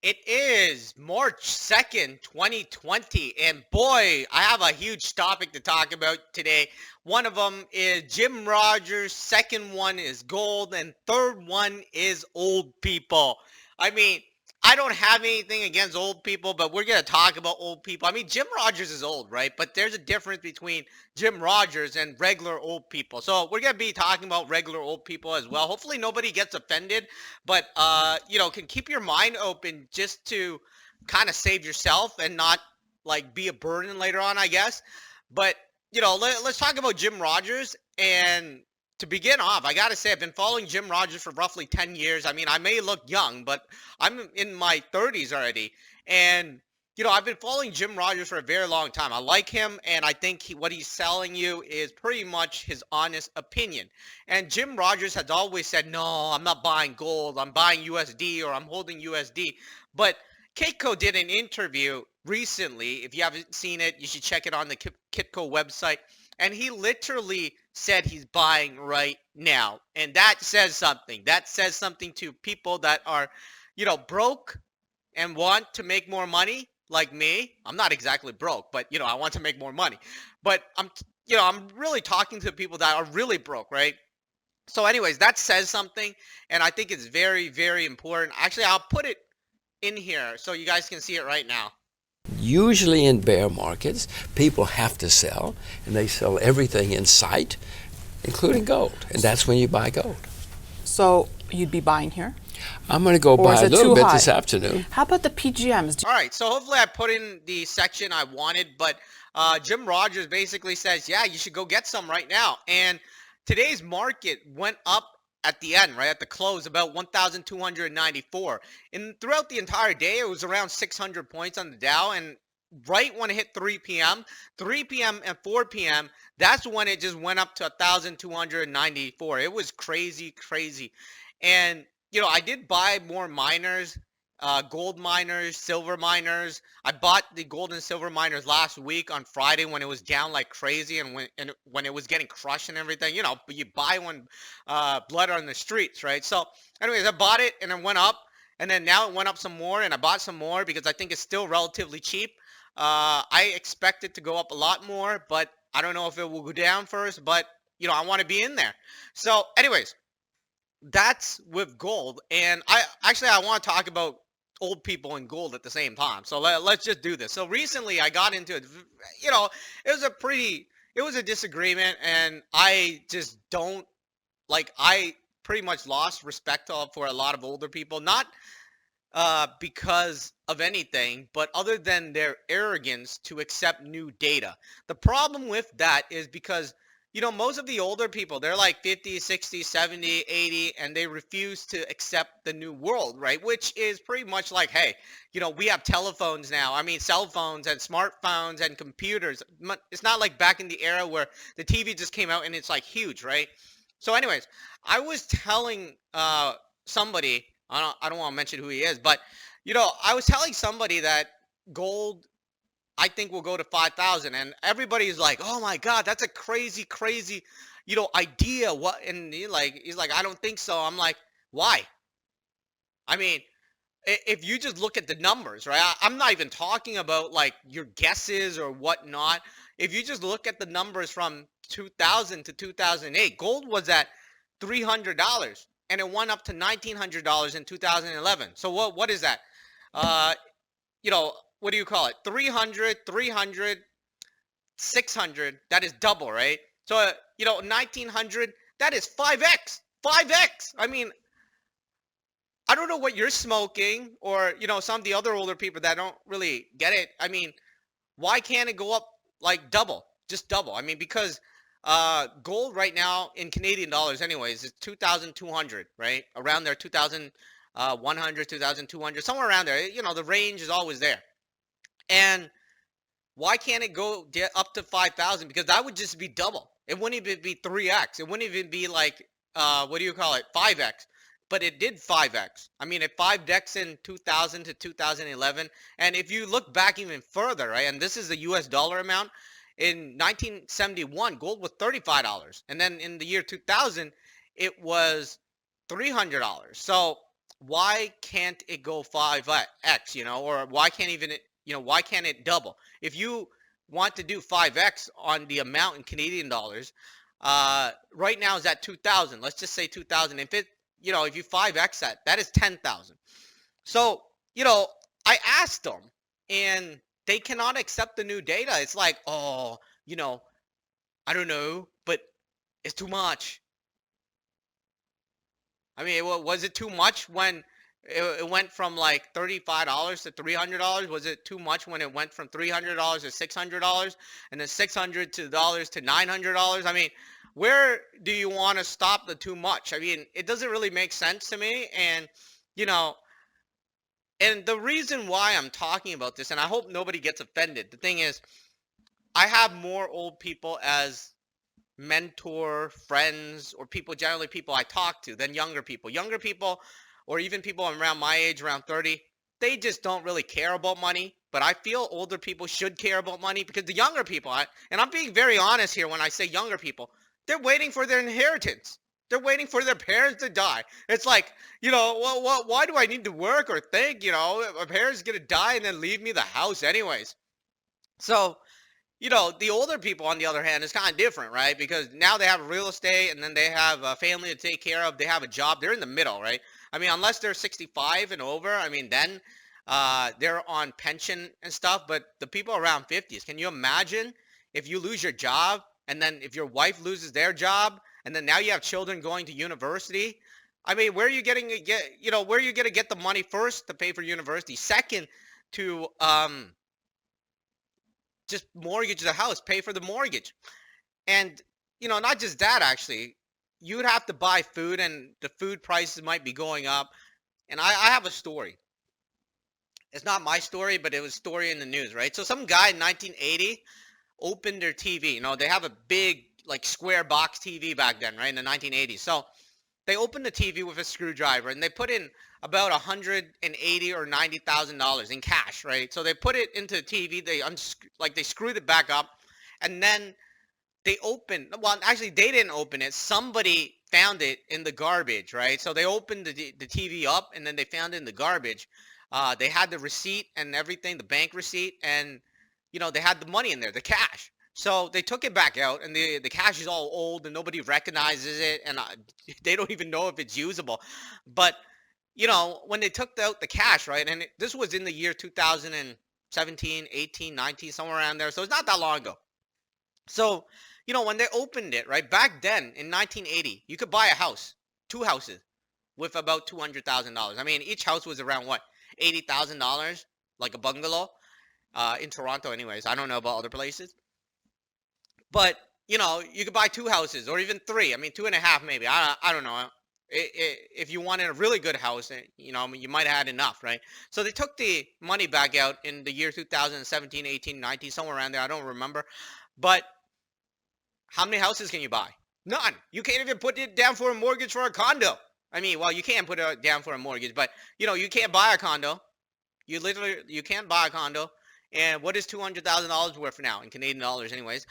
It is March 2nd, 2020, and boy, I have a huge topic to talk about today. One of them is Jim Rogers, second one is gold, and third one is old people. I mean, I don't have anything against old people, but we're going to talk about old people. I mean, Jim Rogers is old, right? But there's a difference between Jim Rogers and regular old people. So we're going to be talking about regular old people as well. Hopefully nobody gets offended, but can keep your mind open just to kind of save yourself and not like be a burden later on, I guess. But let's talk about Jim Rogers. And to begin off, I gotta say I've been following Jim Rogers for roughly 10 years. I mean, I may look young, but I'm in my 30s already. And I've been following Jim Rogers for a very long time. I like him, and I think what he's selling you is pretty much his honest opinion. And Jim Rogers has always said, no, I'm not buying gold. I'm buying USD or I'm holding USD. But Kitco did an interview recently. If you haven't seen it, you should check it on the Kitco website. And he literally said he's buying right now. And that says something. That says something to people that are, broke and want to make more money like me. I'm not exactly broke, but I want to make more money. But I'm really talking to people that are really broke, right? So anyways, that says something, and I think it's very, very important. Actually, I'll put it in here so you guys can see it right now. Usually in bear markets, people have to sell, and they sell everything in sight, including gold. And that's when you buy gold. So you'd be buying here? I'm going to go Or buy is a it little too bit high? this afternoon. How about the PGMs? All right, so hopefully I put in the section I wanted, but Jim Rogers basically says, yeah, you should go get some right now. And today's market went up at the end, right at the close, about 1,294. And throughout the entire day, it was around 600 points on the Dow. And right when it hit 3 p.m., 3 p.m. and 4 p.m., that's when it just went up to 1,294. It was crazy, crazy. And I did buy more miners, gold miners, silver miners. I bought the gold and silver miners last week on Friday when it was down like crazy and when it was getting crushed and everything. But you buy when blood on the streets, right? So, anyways, I bought it and it went up, and then now it went up some more, and I bought some more because I think it's still relatively cheap. I expect it to go up a lot more, but I don't know if it will go down first. But I want to be in there. So, anyways, that's with gold. And I want to talk about old people and gold at the same time. So let's just do this. So recently I got into it. It was a disagreement, and I just don't like. I pretty much lost respect for a lot of older people, not because of anything, but other than their arrogance to accept new data. The problem with that is because most of the older people, they're like 50, 60, 70, 80, and they refuse to accept the new world, right? Which is pretty much like, hey, we have telephones now. I mean, cell phones and smartphones and computers. It's not like back in the era where the TV just came out and it's like huge, right? So anyways, I was telling somebody, I don't want to mention who he is, but I was telling somebody that gold, I think, will go to 5,000, and everybody's like, "Oh my God, that's a crazy, crazy, idea." What? And he's like, "I don't think so." I'm like, "Why?" I mean, if you just look at the numbers, right? I'm not even talking about like your guesses or whatnot. If you just look at the numbers from 2000 to 2008, gold was at $300, and it went up to $1,900 in 2011. So what is that? Uh, what do you call it? 300, 300, 600. That is double, right? So, 1900, that is 5x. 5x. I mean, I don't know what you're smoking, or, some of the other older people that don't really get it. I mean, why can't it go up like double? Just double. I mean, because gold right now in Canadian dollars anyways is 2,200, right? Around there, 2,100, 2,200, somewhere around there. The range is always there. And why can't it go up to 5,000? Because that would just be double. It wouldn't even be 3x. It wouldn't even be like, what do you call it? 5x. But it did 5x. I mean, it 5x in 2000 to 2011. And if you look back even further, right, and this is the US dollar amount, in 1971, gold was $35. And then in the year 2000, it was $300. So why can't it go 5x, or why can't even it, why can't it double? If you want to do 5x on the amount in Canadian dollars, right now is at 2,000. Let's just say 2,000. If you 5x that is 10,000. So, I asked them and they cannot accept the new data. It's like, oh, I don't know, but it's too much. I mean, was it too much when it went from like $35 to $300? Was it too much when it went from $300 to $600 and then $600 to $900? I mean, where do you want to stop the too much? I mean, it doesn't really make sense to me. And, you know, and the reason why I'm talking about this, and I hope nobody gets offended, the thing is, I have more old people as mentor, friends, or generally people I talk to than younger people. Younger people, or even people around my age, around 30, they just don't really care about money. But I feel older people should care about money because the younger people, and I'm being very honest here when I say younger people, they're waiting for their inheritance. They're waiting for their parents to die. It's like, why do I need to work or think? My parents are going to die and then leave me the house anyways. So, the older people, on the other hand, is kind of different, right? Because now they have real estate and then they have a family to take care of. They have a job. They're in the middle, right? I mean, unless they're 65 and over, I mean, then they're on pension and stuff. But the people around 50s, can you imagine if you lose your job and then if your wife loses their job and then now you have children going to university? I mean, where are you going to get the money first to pay for university? Second, to just mortgage the house, pay for the mortgage. And, not just that, actually, you'd have to buy food and the food prices might be going up. And I have a story. It's not my story, but it was a story in the news, right? So some guy in 1980 opened their TV. They have a big, like, square box TV back then, right, in the 1980s. So they opened the TV with a screwdriver and they put in about $180,000 or $90,000 in cash, right? So they put it into the TV, they screwed it back up, and then they actually they didn't open it. Somebody found it in the garbage, right? So they opened the TV up and then they found it in the garbage. They had the receipt and everything, the bank receipt, and they had the money in there, the cash. So they took it back out, and the cash is all old, and nobody recognizes it, and they don't even know if it's usable. But when they took out the cash, right, and this was in the year 2017, 18, 19, somewhere around there, so it's not that long ago. So, when they opened it, right, back then in 1980, you could buy a house, 2 houses, with about $200,000. I mean, each house was around what, $80,000, like a bungalow, in Toronto, anyways. I don't know about other places. But, you could buy 2 houses or even 3. I mean, 2.5 maybe. I don't know. If you wanted a really good house, you might have had enough, right? So they took the money back out in the year 2017, 18, 19, somewhere around there. I don't remember. But how many houses can you buy? None. You can't even put it down for a mortgage for a condo. I mean, well, you can put it down for a mortgage, but, you can't buy a condo. You can't buy a condo. And what is $200,000 worth now in Canadian dollars anyways?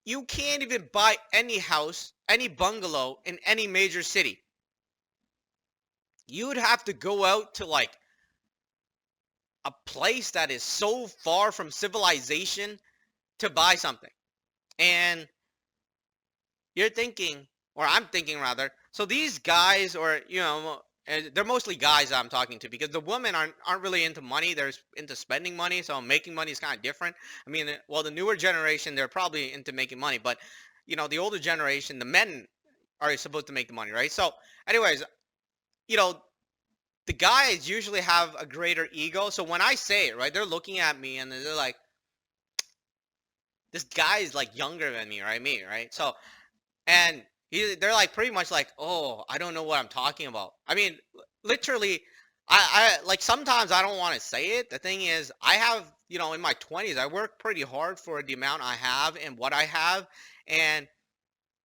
You can't even buy any house, any bungalow in any major city. You would have to go out to like a place that is so far from civilization to buy something. And you're thinking, or I'm thinking rather, so these guys, or, they're mostly guys I'm talking to, because the women aren't really into money. They're into spending money, so making money is kind of different. I mean, well, the newer generation, they're probably into making money, but, the older generation, the men are supposed to make the money, right? So, anyways, the guys usually have a greater ego. So when I say it, right, they're looking at me and they're like, this guy is like younger than me, right? Right? So, and they're like pretty much like, oh, I don't know what I'm talking about. I mean, literally, I like sometimes I don't want to say it. The thing is, I have, in my 20s, I work pretty hard for the amount I have and what I have. And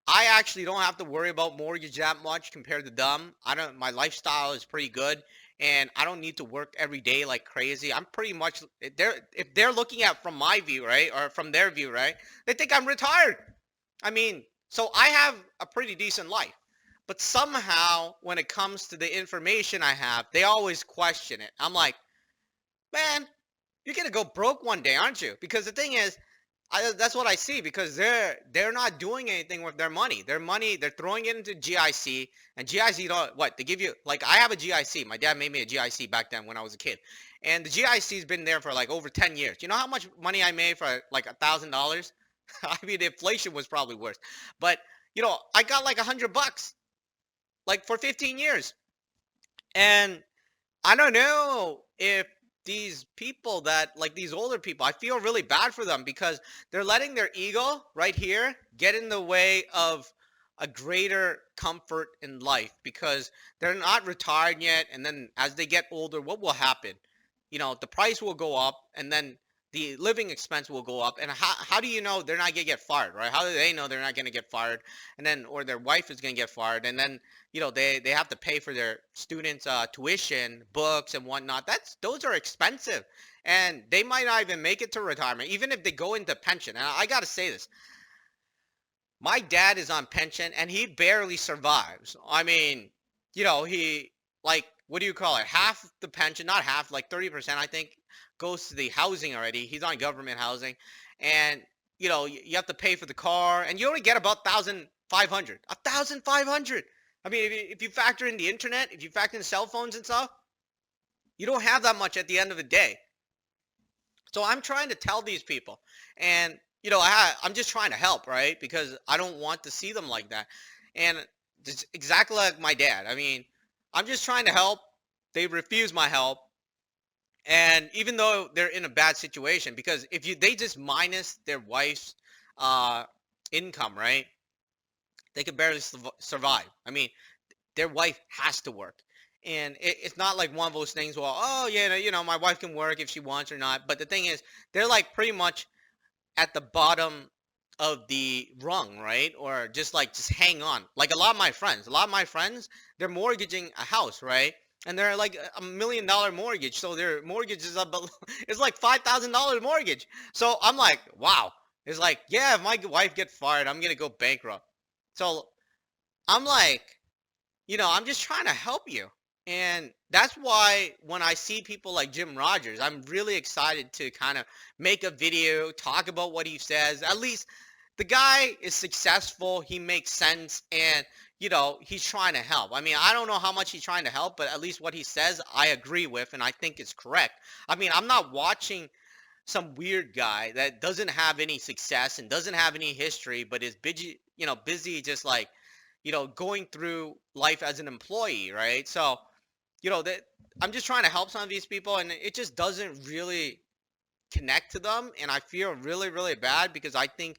I actually don't have to worry about mortgage that much compared to them. My lifestyle is pretty good. And I don't need to work every day like crazy. I'm pretty much, if they're looking at from my view, right, or from their view, right, they think I'm retired. I mean, so I have a pretty decent life. But somehow, when it comes to the information I have, they always question it. I'm like, man, you're gonna go broke one day, aren't you? Because the thing is, that's what I see because they're not doing anything with their money. Their money, they're throwing it into GIC, and GIC don't what they give you. Like I have a GIC. My dad made me a GIC back then when I was a kid, and the GIC's been there for like over 10 years. You know how much money I made for like $1,000? I mean, the inflation was probably worse, but I got like $100 like for 15 years, and I don't know if these people that like these older people, I feel really bad for them because they're letting their ego right here get in the way of a greater comfort in life because they're not retired yet. And then as they get older, what will happen? The price will go up and then the living expense will go up. And how do you know they're not going to get fired, right? How do they know they're not going to get fired? And then, or their wife is going to get fired. And then, they have to pay for their students' tuition, books and whatnot. Those are expensive. And they might not even make it to retirement, even if they go into pension. And I got to say this. My dad is on pension and he barely survives. I mean, he like what do you call it? Half the pension, not half, like 30%, I think, goes to the housing already. He's on government housing, and you have to pay for the car, and you only get about 1,500. 1,500. I mean, if you factor in the internet, if you factor in cell phones and stuff, you don't have that much at the end of the day. So I'm trying to tell these people, and I'm just trying to help, right? Because I don't want to see them like that, and it's exactly like my dad. I mean, I'm just trying to help. They refuse my help, and even though they're in a bad situation, because if they just minus their wife's uh, income, right? They could barely survive. I mean, their wife has to work. And it's not like one of those things where, oh, yeah, my wife can work if she wants or not. But the thing is, they're like pretty much at the bottom of the rung, right? Or just hang on. Like a lot of my friends, they're mortgaging a house, right? And they're like $1 million mortgage. So their mortgage is up, it's like $5,000 mortgage. So I'm like, wow. It's like, yeah, if my wife gets fired, I'm going to go bankrupt. So I'm like, I'm just trying to help you. And that's why when I see people like Jim Rogers, I'm really excited to kind of make a video, talk about what he says. At least the guy is successful. He makes sense. And, he's trying to help. I mean, I don't know how much he's trying to help, but at least what he says, I agree with. And I think it's correct. I mean, I'm not watching some weird guy that doesn't have any success and doesn't have any history, but is busy just like, going through life as an employee, right? So, that I'm just trying to help some of these people, and it just doesn't really connect to them, and I feel really, really bad because I think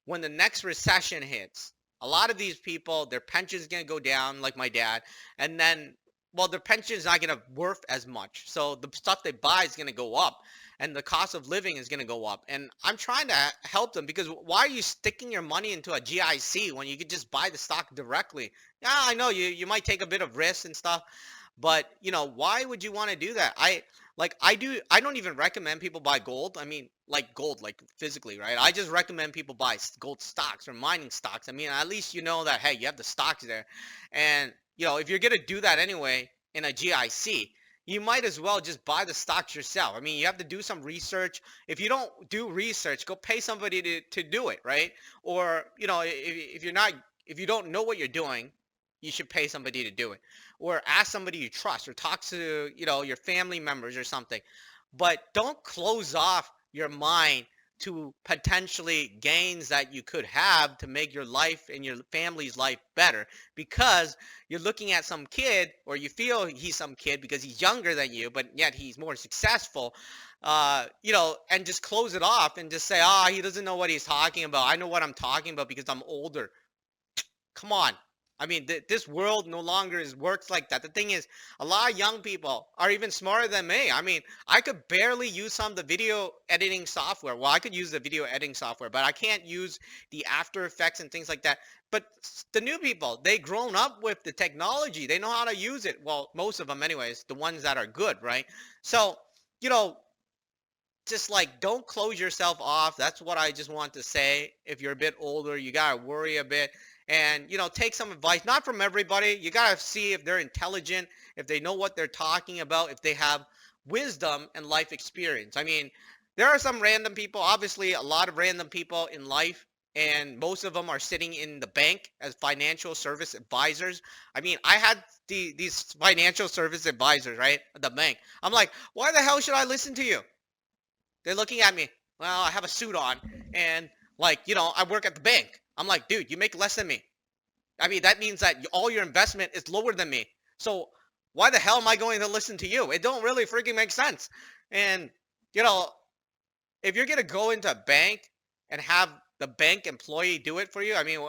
when the next recession hits, a lot of these people, their pension's gonna go down, like my dad, and then, well, their pension is not gonna worth as much, so the stuff they buy is gonna go up, and the cost of living is gonna go up, and I'm trying to help them because why are you sticking your money into a GIC when you could just buy the stock directly? Yeah, I know you might take a bit of risk and stuff, but why would you want to do that? I don't even recommend people buy gold. I mean, like gold, like physically, right? I just recommend people buy gold stocks or mining stocks. I mean, at least you know that, hey, you have the stocks there. And, if you're going to do that anyway in a GIC, you might as well just buy the stocks yourself. I mean, you have to do some research. If you don't do research, go pay somebody to do it, right? Or, if you don't know what you're doing, you should pay somebody to do it, or ask somebody you trust, or talk to your family members or something. But don't close off your mind to potentially gains that you could have to make your life and your family's life better, because you're looking at some kid, or you feel he's some kid because he's younger than you, but yet he's more successful, and just close it off and just say, he doesn't know what he's talking about. I know what I'm talking about because I'm older. Come on. I mean, this world no longer works like that. The thing is, a lot of young people are even smarter than me. I mean, I could barely use some of the video editing software. Well, I could use the video editing software, but I can't use the After Effects and things like that. But the new people, they grown up with the technology. They know how to use it. Well, most of them anyways, the ones that are good, right? So, just like don't close yourself off. That's what I just want to say. If you're a bit older, you gotta worry a bit, and, take some advice, not from everybody. You got to see if they're intelligent, if they know what they're talking about, if they have wisdom and life experience. I mean, there are some random people, obviously a lot of random people in life, and most of them are sitting in the bank as financial service advisors. I mean, I had these financial service advisors, right, at the bank. I'm like, why the hell should I listen to you? They're looking at me. Well, I have a suit on, and I work at the bank. I'm like, dude, you make less than me. I mean, that means that all your investment is lower than me. So why the hell am I going to listen to you? It don't really freaking make sense. And, you know, if you're going to go into a bank and have the bank employee do it for you, I mean,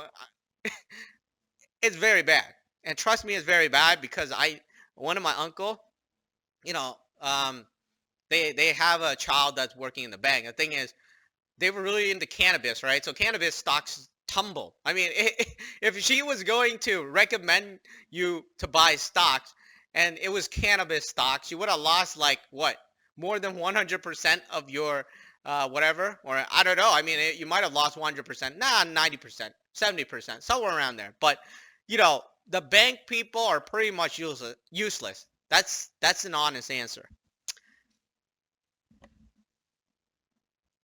it's very bad. And trust me, it's very bad because one of my uncle, you know, they have a child that's working in the bank. The thing is, they were really into cannabis, right? So cannabis stocks tumble. I mean, if she was going to recommend you to buy stocks and it was cannabis stocks, you would have lost like what? More than 100% of your whatever, or I don't know. I mean, you might have lost 100%. Nah, 90%, 70%, somewhere around there. But the bank people are pretty much useless. That's an honest answer.